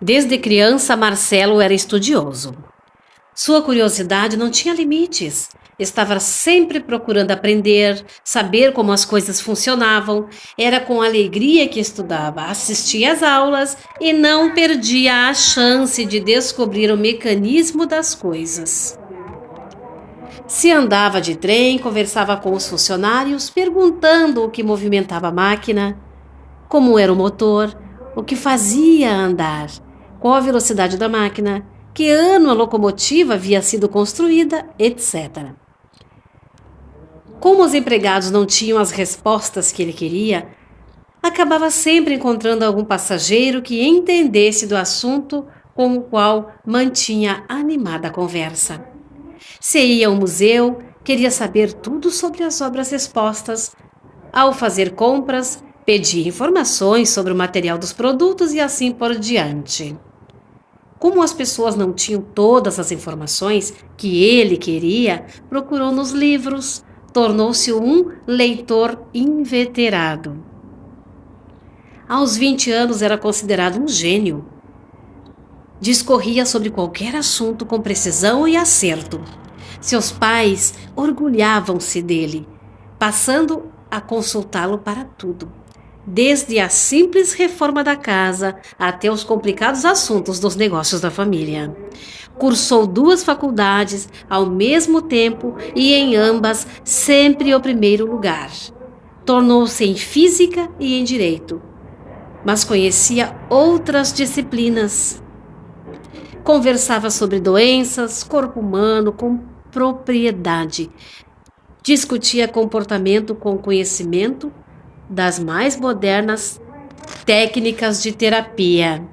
Desde criança, Marcelo era estudioso. Sua curiosidade não tinha limites. Estava sempre procurando aprender, saber como as coisas funcionavam. Era com alegria que estudava, assistia às aulas e não perdia a chance de descobrir o mecanismo das coisas. Se andava de trem, conversava com os funcionários, perguntando o que movimentava a máquina, como era o motor, o que fazia andar, qual a velocidade da máquina, que ano a locomotiva havia sido construída, etc. Como os empregados não tinham as respostas que ele queria, acabava sempre encontrando algum passageiro que entendesse do assunto com o qual mantinha animada a conversa. Se ia ao museu, queria saber tudo sobre as obras expostas. Ao fazer compras, pedia informações sobre o material dos produtos e assim por diante. Como as pessoas não tinham todas as informações que ele queria, procurou nos livros, tornou-se um leitor inveterado. Aos 20 anos era considerado um gênio. Discorria sobre qualquer assunto com precisão e acerto. Seus pais orgulhavam-se dele, passando a consultá-lo para tudo, desde a simples reforma da casa até os complicados assuntos dos negócios da família. Cursou 2 faculdades ao mesmo tempo e em ambas sempre o primeiro lugar. Tornou-se em física e em direito, mas conhecia outras disciplinas. Conversava sobre doenças, corpo humano com propriedade. Discutia comportamento com conhecimento das mais modernas técnicas de terapia.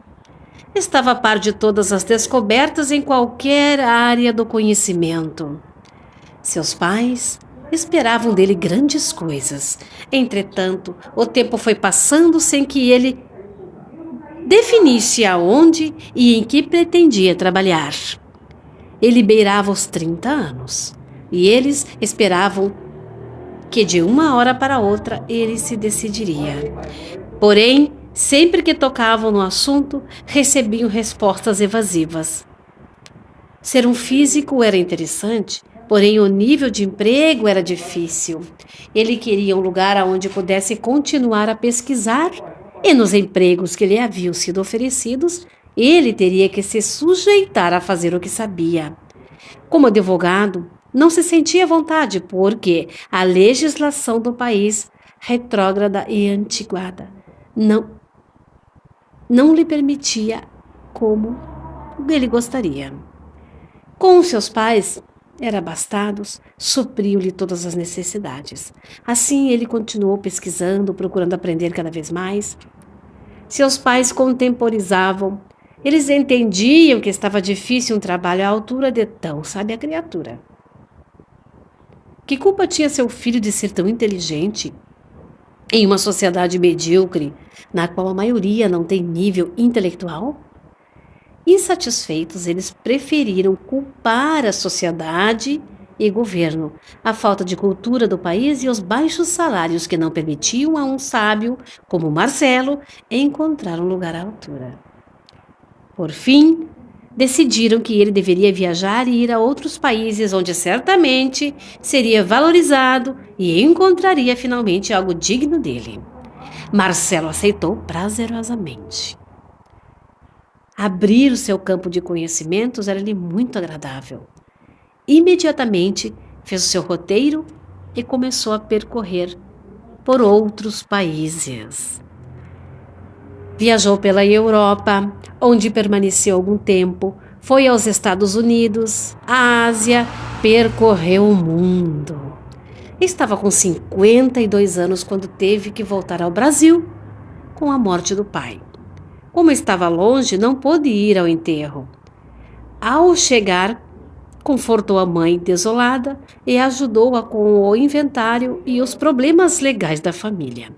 Estava a par de todas as descobertas em qualquer área do conhecimento. Seus pais esperavam dele grandes coisas. Entretanto, o tempo foi passando sem que ele definisse aonde e em que pretendia trabalhar. Ele beirava os 30 anos e eles esperavam que de uma hora para outra ele se decidiria. Porém, sempre que tocavam no assunto, recebiam respostas evasivas. Ser um físico era interessante, porém o nível de emprego era difícil. Ele queria um lugar onde pudesse continuar a pesquisar e nos empregos que lhe haviam sido oferecidos, ele teria que se sujeitar a fazer o que sabia. Como advogado, não se sentia à vontade porque a legislação do país, retrógrada e antiquada, não lhe permitia como ele gostaria. Com seus pais, era abastados, supriu-lhe todas as necessidades. Assim, ele continuou pesquisando, procurando aprender cada vez mais. Seus pais contemporizavam. Eles entendiam que estava difícil um trabalho à altura de tão sábia criatura. Que culpa tinha seu filho de ser tão inteligente em uma sociedade medíocre, na qual a maioria não tem nível intelectual? Insatisfeitos, eles preferiram culpar a sociedade e governo, a falta de cultura do país e os baixos salários que não permitiam a um sábio como Marcelo encontrar um lugar à altura. Por fim, decidiram que ele deveria viajar e ir a outros países onde certamente seria valorizado e encontraria finalmente algo digno dele. Marcelo aceitou prazerosamente. Abrir o seu campo de conhecimentos era-lhe muito agradável. Imediatamente fez o seu roteiro e começou a percorrer por outros países. Viajou pela Europa, onde permaneceu algum tempo, foi aos Estados Unidos, à Ásia, percorreu o mundo. Estava com 52 anos quando teve que voltar ao Brasil com a morte do pai. Como estava longe, não pôde ir ao enterro. Ao chegar, confortou a mãe desolada e ajudou-a com o inventário e os problemas legais da família.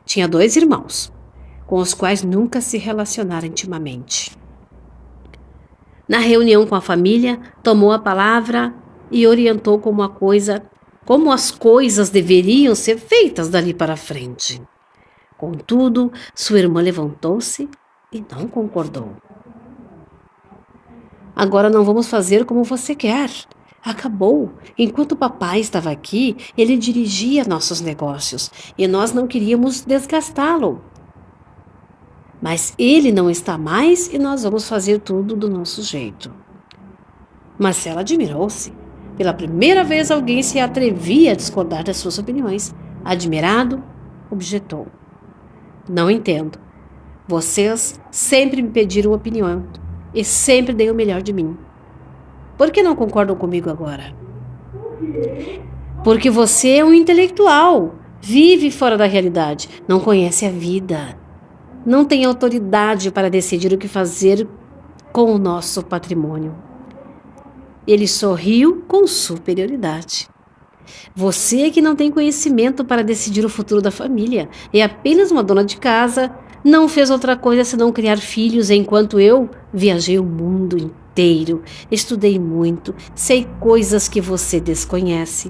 Tinha 2 irmãos, com os quais nunca se relacionara intimamente. Na reunião com a família, tomou a palavra e orientou como as coisas deveriam ser feitas dali para frente. Contudo, sua irmã levantou-se e não concordou. Agora não vamos fazer como você quer. Acabou. Enquanto o papai estava aqui, ele dirigia nossos negócios e nós não queríamos desgastá-lo. Mas ele não está mais e nós vamos fazer tudo do nosso jeito. Marcela admirou-se. Pela primeira vez alguém se atrevia a discordar das suas opiniões. Admirado, objetou. Não entendo. Vocês sempre me pediram opinião e sempre dei o melhor de mim. Por que não concordam comigo agora? Porque você é um intelectual, vive fora da realidade, não conhece a vida, não tem autoridade para decidir o que fazer com o nosso patrimônio. Ele sorriu com superioridade. Você é que não tem conhecimento para decidir o futuro da família, é apenas uma dona de casa, não fez outra coisa senão criar filhos, enquanto eu viajei o mundo inteiro, estudei muito, sei coisas que você desconhece.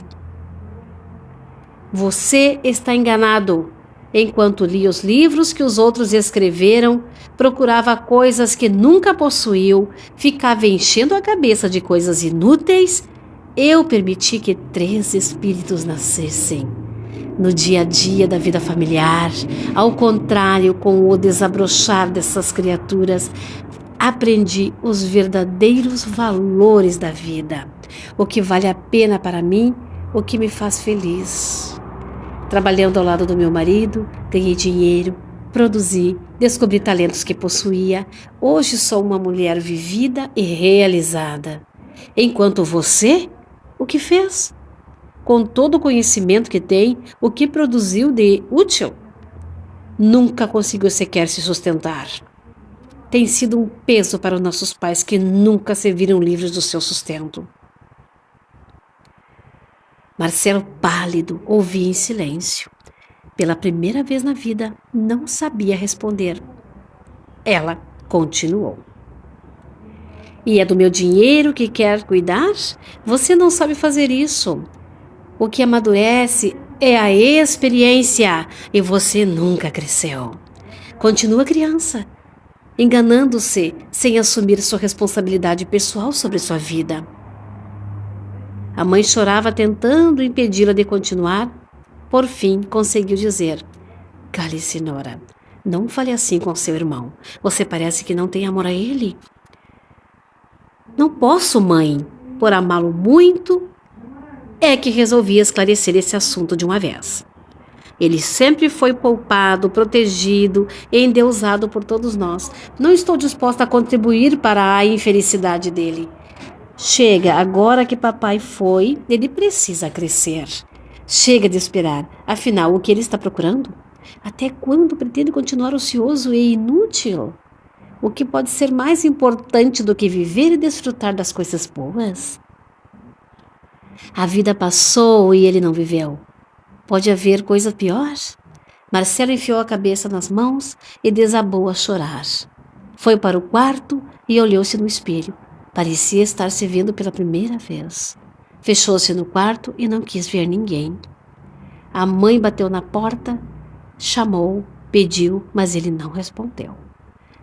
Você está enganado. Enquanto lia os livros que os outros escreveram, procurava coisas que nunca possuiu, ficava enchendo a cabeça de coisas inúteis, eu permiti que 3 espíritos nascessem. No dia a dia da vida familiar, ao contrário, com o desabrochar dessas criaturas, aprendi os verdadeiros valores da vida, o que vale a pena para mim, o que me faz feliz. Trabalhando ao lado do meu marido, ganhei dinheiro, produzi, descobri talentos que possuía. Hoje sou uma mulher vivida e realizada. Enquanto você, o que fez? Com todo o conhecimento que tem, o que produziu de útil? Nunca conseguiu sequer se sustentar. Tem sido um peso para os nossos pais que nunca se viram livres do seu sustento. Marcelo, pálido, ouvia em silêncio. Pela primeira vez na vida, não sabia responder. Ela continuou. E é do meu dinheiro que quer cuidar? Você não sabe fazer isso. O que amadurece é a experiência e você nunca cresceu. Continua criança, enganando-se sem assumir sua responsabilidade pessoal sobre sua vida. A mãe chorava tentando impedi-la de continuar. Por fim, conseguiu dizer: Cale-se, Nora. Não fale assim com seu irmão. Você parece que não tem amor a ele. Não posso, mãe. Por amá-lo muito, é que resolvi esclarecer esse assunto de uma vez. Ele sempre foi poupado, protegido e endeusado por todos nós. Não estou disposta a contribuir para a infelicidade dele. Chega, agora que papai foi, ele precisa crescer. Chega de esperar. Afinal, o que ele está procurando? Até quando pretende continuar ocioso e inútil? O que pode ser mais importante do que viver e desfrutar das coisas boas? A vida passou e ele não viveu. Pode haver coisa pior? Marcelo enfiou a cabeça nas mãos e desabou a chorar. Foi para o quarto e olhou-se no espelho. Parecia estar se vendo pela primeira vez. Fechou-se no quarto e não quis ver ninguém. A mãe bateu na porta, chamou, pediu, mas ele não respondeu.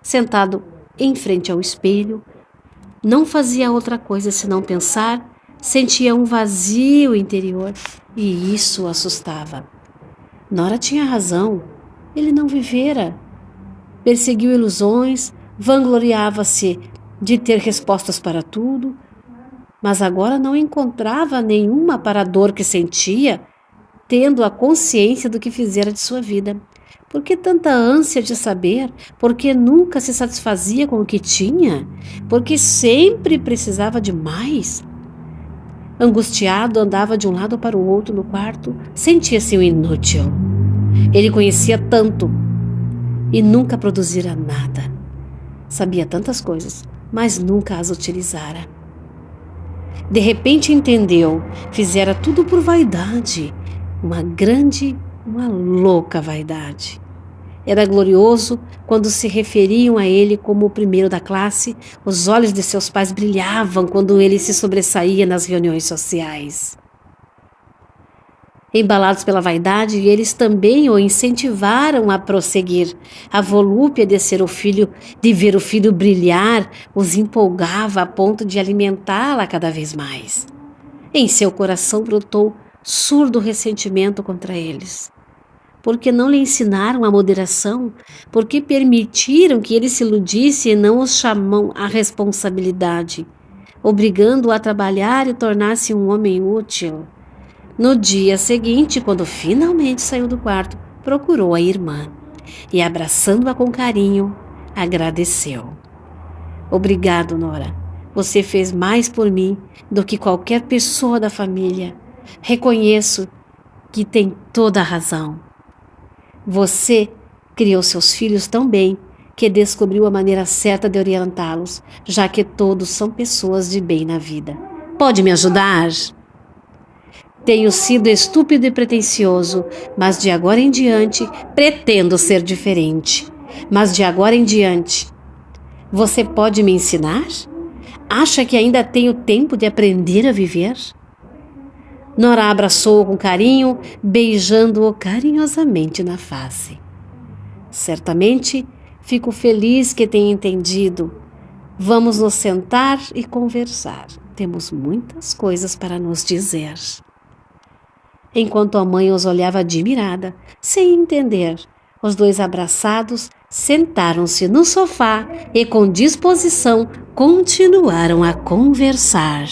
Sentado em frente ao espelho, não fazia outra coisa senão pensar, sentia um vazio interior e isso o assustava. Nora tinha razão, ele não vivera. Perseguiu ilusões, vangloriava-se de ter respostas para tudo, mas agora não encontrava nenhuma para a dor que sentia, tendo a consciência do que fizera de sua vida. Por que tanta ânsia de saber? Por que nunca se satisfazia com o que tinha? Por que sempre precisava de mais? Angustiado, andava de um lado para o outro no quarto, sentia-se um inútil. Ele conhecia tanto e nunca produzira nada. Sabia tantas coisas, mas nunca as utilizara. De repente entendeu, fizera tudo por vaidade, uma louca vaidade. Era glorioso quando se referiam a ele como o primeiro da classe, os olhos de seus pais brilhavam quando ele se sobressaía nas reuniões sociais. Embalados pela vaidade, eles também o incentivaram a prosseguir. A volúpia de ver o filho brilhar, os empolgava a ponto de alimentá-la cada vez mais. Em seu coração brotou surdo ressentimento contra eles. Porque não lhe ensinaram a moderação? Porque permitiram que ele se iludisse e não os chamam à responsabilidade, obrigando-o a trabalhar e tornar-se um homem útil? No dia seguinte, quando finalmente saiu do quarto, procurou a irmã e, abraçando-a com carinho, agradeceu. Obrigado, Nora. Você fez mais por mim do que qualquer pessoa da família. Reconheço que tem toda a razão. Você criou seus filhos tão bem que descobriu a maneira certa de orientá-los, já que todos são pessoas de bem na vida. Pode me ajudar? Tenho sido estúpido e pretensioso, mas de agora em diante pretendo ser diferente. Mas de agora em diante, você pode me ensinar? Acha que ainda tenho tempo de aprender a viver? Nora abraçou-o com carinho, beijando-o carinhosamente na face. Certamente, fico feliz que tenha entendido. Vamos nos sentar e conversar. Temos muitas coisas para nos dizer. Enquanto a mãe os olhava admirada, sem entender, os dois abraçados sentaram-se no sofá e, com disposição, continuaram a conversar.